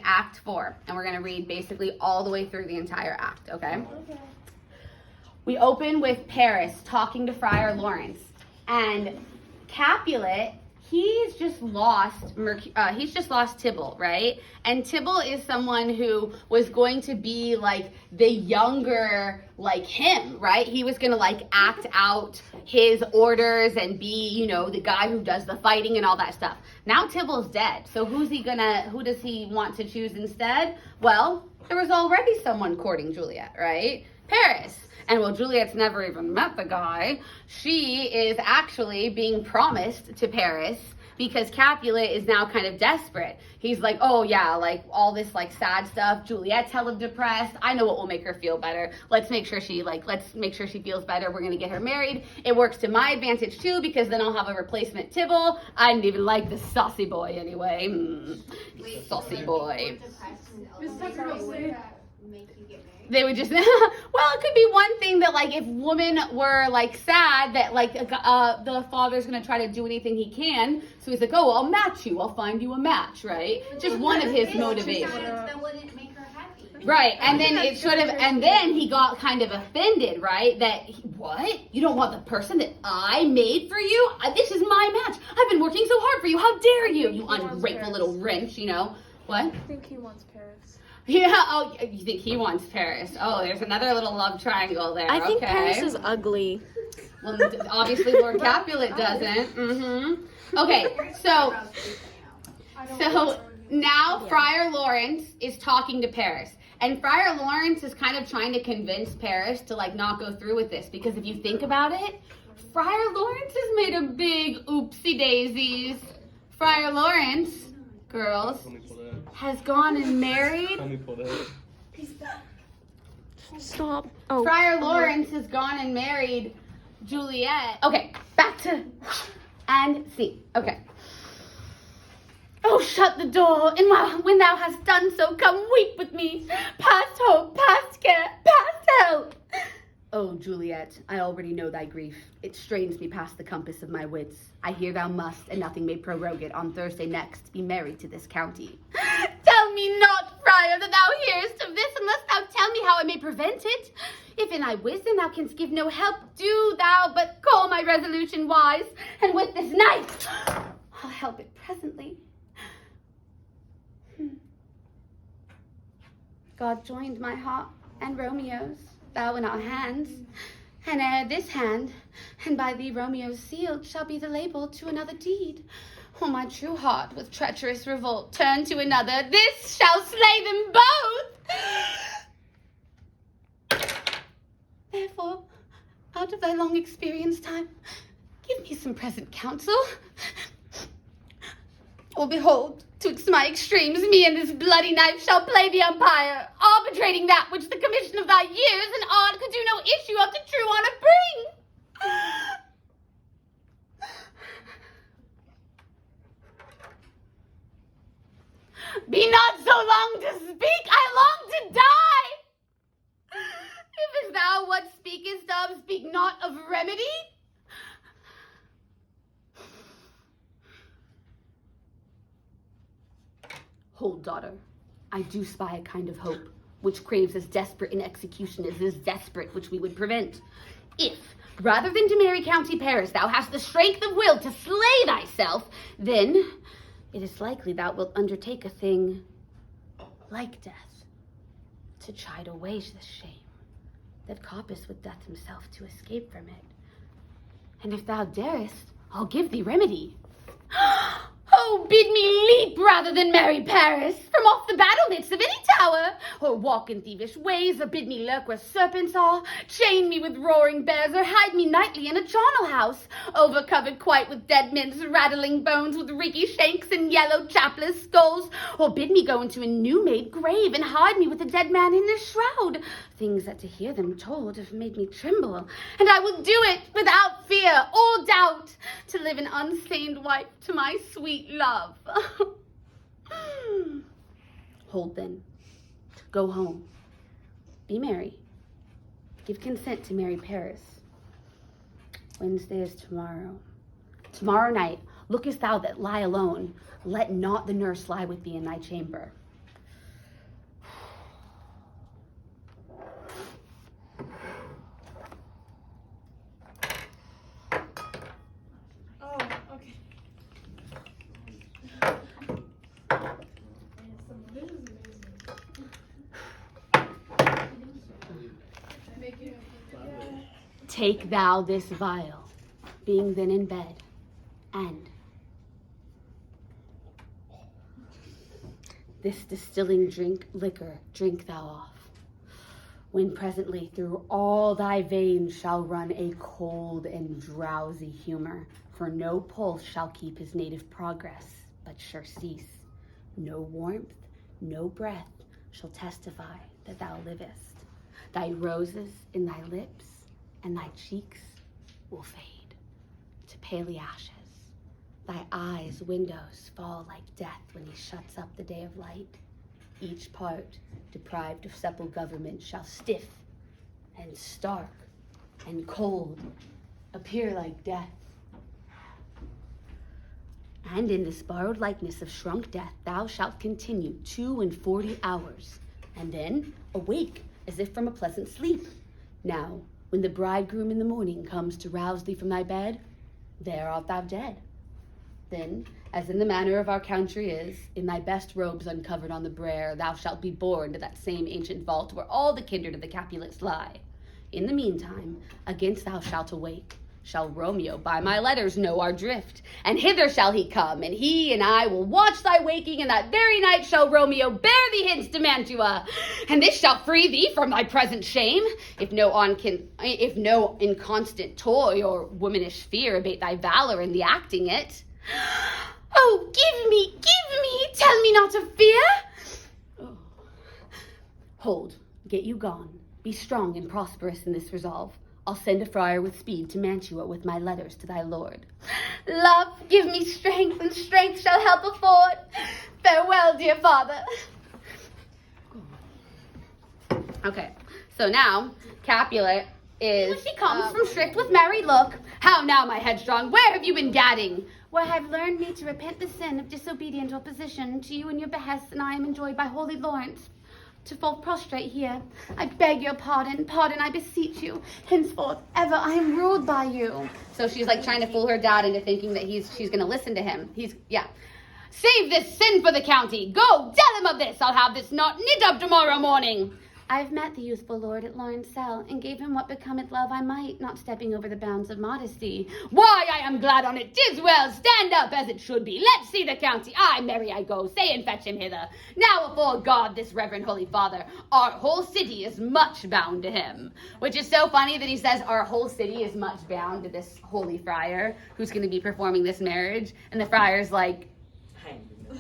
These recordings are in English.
Act 4, and we're going to read basically all the way through the entire act, okay? We open with Paris talking to Friar Lawrence, and Capulet, he's just lost Tybalt, right? And Tybalt is someone who was going to be like the younger, like him, right? He was gonna like act out his orders and be, you know, the guy who does the fighting and all that stuff. Now Tybalt's dead, so who does he want to choose instead? Well, there was already someone courting Juliet, right? Paris. And well, Juliet's never even met the guy. She is actually being promised to Paris because Capulet is now kind of desperate. He's like, oh yeah, like all this like sad stuff. Juliet's hella depressed. I know what will make her feel better. Let's make sure she feels better. We're gonna get her married. It works to my advantage too because then I'll have a replacement Tybalt. I didn't even like this saucy boy anyway. Saucy boy. They would just, well, it could be one thing that, like, if women were, like, sad that, like, the father's going to try to do anything he can. So he's like, oh, I'll match you. I'll find you a match, right? Just one of his motivations. That wouldn't make her happy. Right, and then and then he got kind of offended, right? That, what? You don't want the person that I made for you? This is my match. I've been working so hard for you. How dare you, you ungrateful little wrench, you know? What? I think he wants Paris. Yeah, oh, you think he wants Paris. Oh, there's another little love triangle there. I think okay. Paris is ugly. Well, obviously Lord Capulet doesn't. Okay, so now Friar Lawrence is talking to Paris. And Friar Lawrence is kind of trying to convince Paris to, like, not go through with this. Because if you think about it, Friar Lawrence has made a big oopsie daisies. Friar Lawrence, girls, has gone and married. Stop. Oh. Friar Lawrence has gone and married Juliet. Okay, back to and see. Okay. Oh, shut the door, and when thou hast done so, come weep with me. Past hope, past care, past help. Oh, Juliet, I already know thy grief. It strains me past the compass of my wits. I hear thou must, and nothing may prorogue it, on Thursday next, be married to this county. Tell me not, friar, that thou hearest of this, unless thou tell me how I may prevent it. If in thy wisdom thou canst give no help, do thou but call my resolution wise, and with this knife, I'll help it presently. God joined my heart and Romeo's, thou in our hands, and ere this hand, and by thee Romeo's sealed, shall be the label to another deed. Oh, my true heart with treacherous revolt turn to another, this shall slay them both. Therefore, out of thy long experience time, give me some present counsel. Or behold, twixt my extremes, me and this bloody knife shall play the umpire, arbitrating that which the commission of thy years and art could do no issue of to true honor bring. Be not so long to speak, I long to die. If as thou what speakest of, speak not of remedy. Hold, daughter, I do spy a kind of hope, which craves as desperate in execution as is desperate which we would prevent. If, rather than to marry County Paris, thou hast the strength of will to slay thyself, then it is likely thou wilt undertake a thing like death, to chide away the shame that Coppice would death himself to escape from it. And if thou darest, I'll give thee remedy. Oh, bid me leap rather than marry Paris, from off the battlements of any tower, or walk in thievish ways, or bid me lurk where serpents are, chain me with roaring bears, or hide me nightly in a charnel house, overcovered quite with dead men's rattling bones, with reeky shanks and yellow chapless skulls, or bid me go into a new-made grave, and hide me with a dead man in his shroud. Things that to hear them told have made me tremble, and I will do it without fear or doubt, to live an unstained wife to my sweet love. Hold then. Go home. Be merry. Give consent to marry Paris. Wednesday is tomorrow. Tomorrow night, lookest thou that lie alone. Let not the nurse lie with thee in thy chamber. Take thou this vial, being then in bed, and this distilling liquor drink thou off, when presently through all thy veins shall run a cold and drowsy humor, for no pulse shall keep his native progress, but sure cease. No warmth, no breath shall testify that thou livest. Thy roses in thy lips and thy cheeks will fade to paly ashes. Thy eyes' windows fall like death when he shuts up the day of light. Each part, deprived of supple government, shall stiff and stark and cold appear like death. And in this borrowed likeness of shrunk death, thou shalt continue 42 hours, and then awake as if from a pleasant sleep. Now, when the bridegroom in the morning comes to rouse thee from thy bed, there art thou dead. Then, as in the manner of our country is, in thy best robes uncovered on the braer, thou shalt be borne to that same ancient vault where all the kindred of the Capulets lie. In the meantime, against thou shalt awake, shall Romeo by my letters know our drift, and hither shall he come, and he and I will watch thy waking, and that very night shall Romeo bear thee hence to Mantua, and this shall free thee from thy present shame, if no inconstant toy or womanish fear abate thy valor in the acting it. Oh, give me, tell me not of fear. Oh. Hold, get you gone, be strong and prosperous in this resolve. I'll send a friar with speed to Mantua with my letters to thy lord. Love, give me strength, and strength shall help afford. Farewell, dear father. Okay, so now Capulet is... She comes from strict with merry look. How now, my headstrong, where have you been gadding? Where have learned me to repent the sin of disobedient opposition to you and your behests, and I am enjoyed by holy Lawrence to fall prostrate here. I beg your pardon, I beseech you. Henceforth, ever I am ruled by you. So she's like trying to fool her dad into thinking that she's going to listen to him. Save this sin for the county. Go, tell him of this. I'll have this knot knit up tomorrow morning. I've met the youthful lord at Lawrence cell, and gave him what becometh love I might, not stepping over the bounds of modesty. Why, I am glad on it. 'Tis well, stand up as it should be. Let's see the county. Aye, marry I go, say and fetch him hither. Now afore God, this reverend holy father, our whole city is much bound to him. Which is so funny that he says our whole city is much bound to this holy friar, who's going to be performing this marriage. And the friar's like,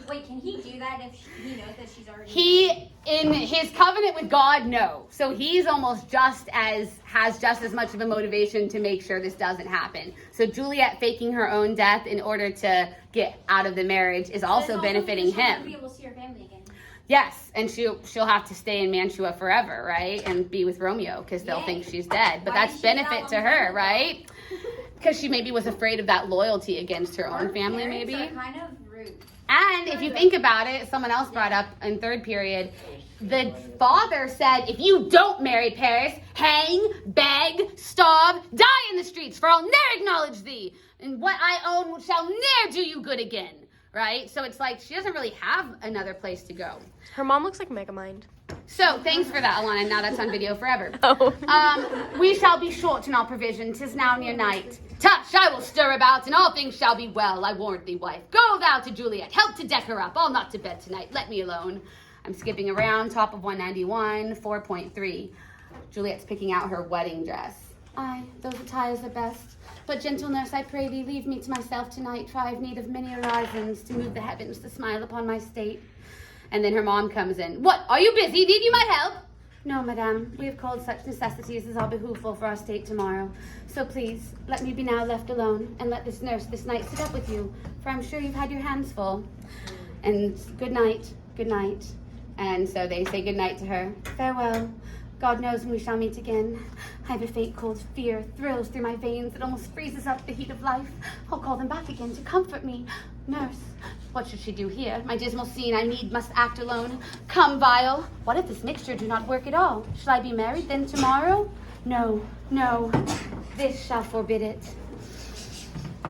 Wait, can he do that if he knows that she's already... He, in his covenant with God, no. So he's almost has just as much of a motivation to make sure this doesn't happen. So Juliet faking her own death in order to get out of the marriage is also benefiting him. She'll be able to see her family again. Yes, and she'll have to stay in Mantua forever, right? And be with Romeo, because they'll think she's dead. But that's benefit to her, right? Because she maybe was afraid of that loyalty against her own family, maybe. Are kind of rude. And if you think about it, someone else brought up in third period, the father said, if you don't marry Paris, hang, beg, starve, die in the streets, for I'll ne'er acknowledge thee, and what I own shall ne'er do you good again, right? So it's like she doesn't really have another place to go. Her mom looks like Megamind. So thanks for that, Alana. Now that's on video forever. Oh. We shall be short in our provision. 'Tis now near night. Tush, I will stir about, and all things shall be well. I warrant thee, wife. Go thou to Juliet. Help to deck her up. I'll not to bed tonight. Let me alone. I'm skipping around. Top of 191, 4.3. Juliet's picking out her wedding dress. Aye, those attires are best. But gentle nurse, I pray thee, leave me to myself tonight, for I have need of many horizons to move the heavens to smile upon my state. And then her mom comes in. What, are you busy? Need you my help? No, madame, we have called such necessities as are behooveful for our state tomorrow. So please, let me be now left alone, and let this nurse this night sit up with you, for I'm sure you've had your hands full. And good night, good night. And so they say good night to her. Farewell. God knows when we shall meet again. I have a faint cold fear thrills through my veins that almost freezes up the heat of life. I'll call them back again to comfort me. Nurse, what should she do here? My dismal scene I must act alone. Come, vial. What if this mixture do not work at all? Shall I be married then tomorrow? No, no, this shall forbid it.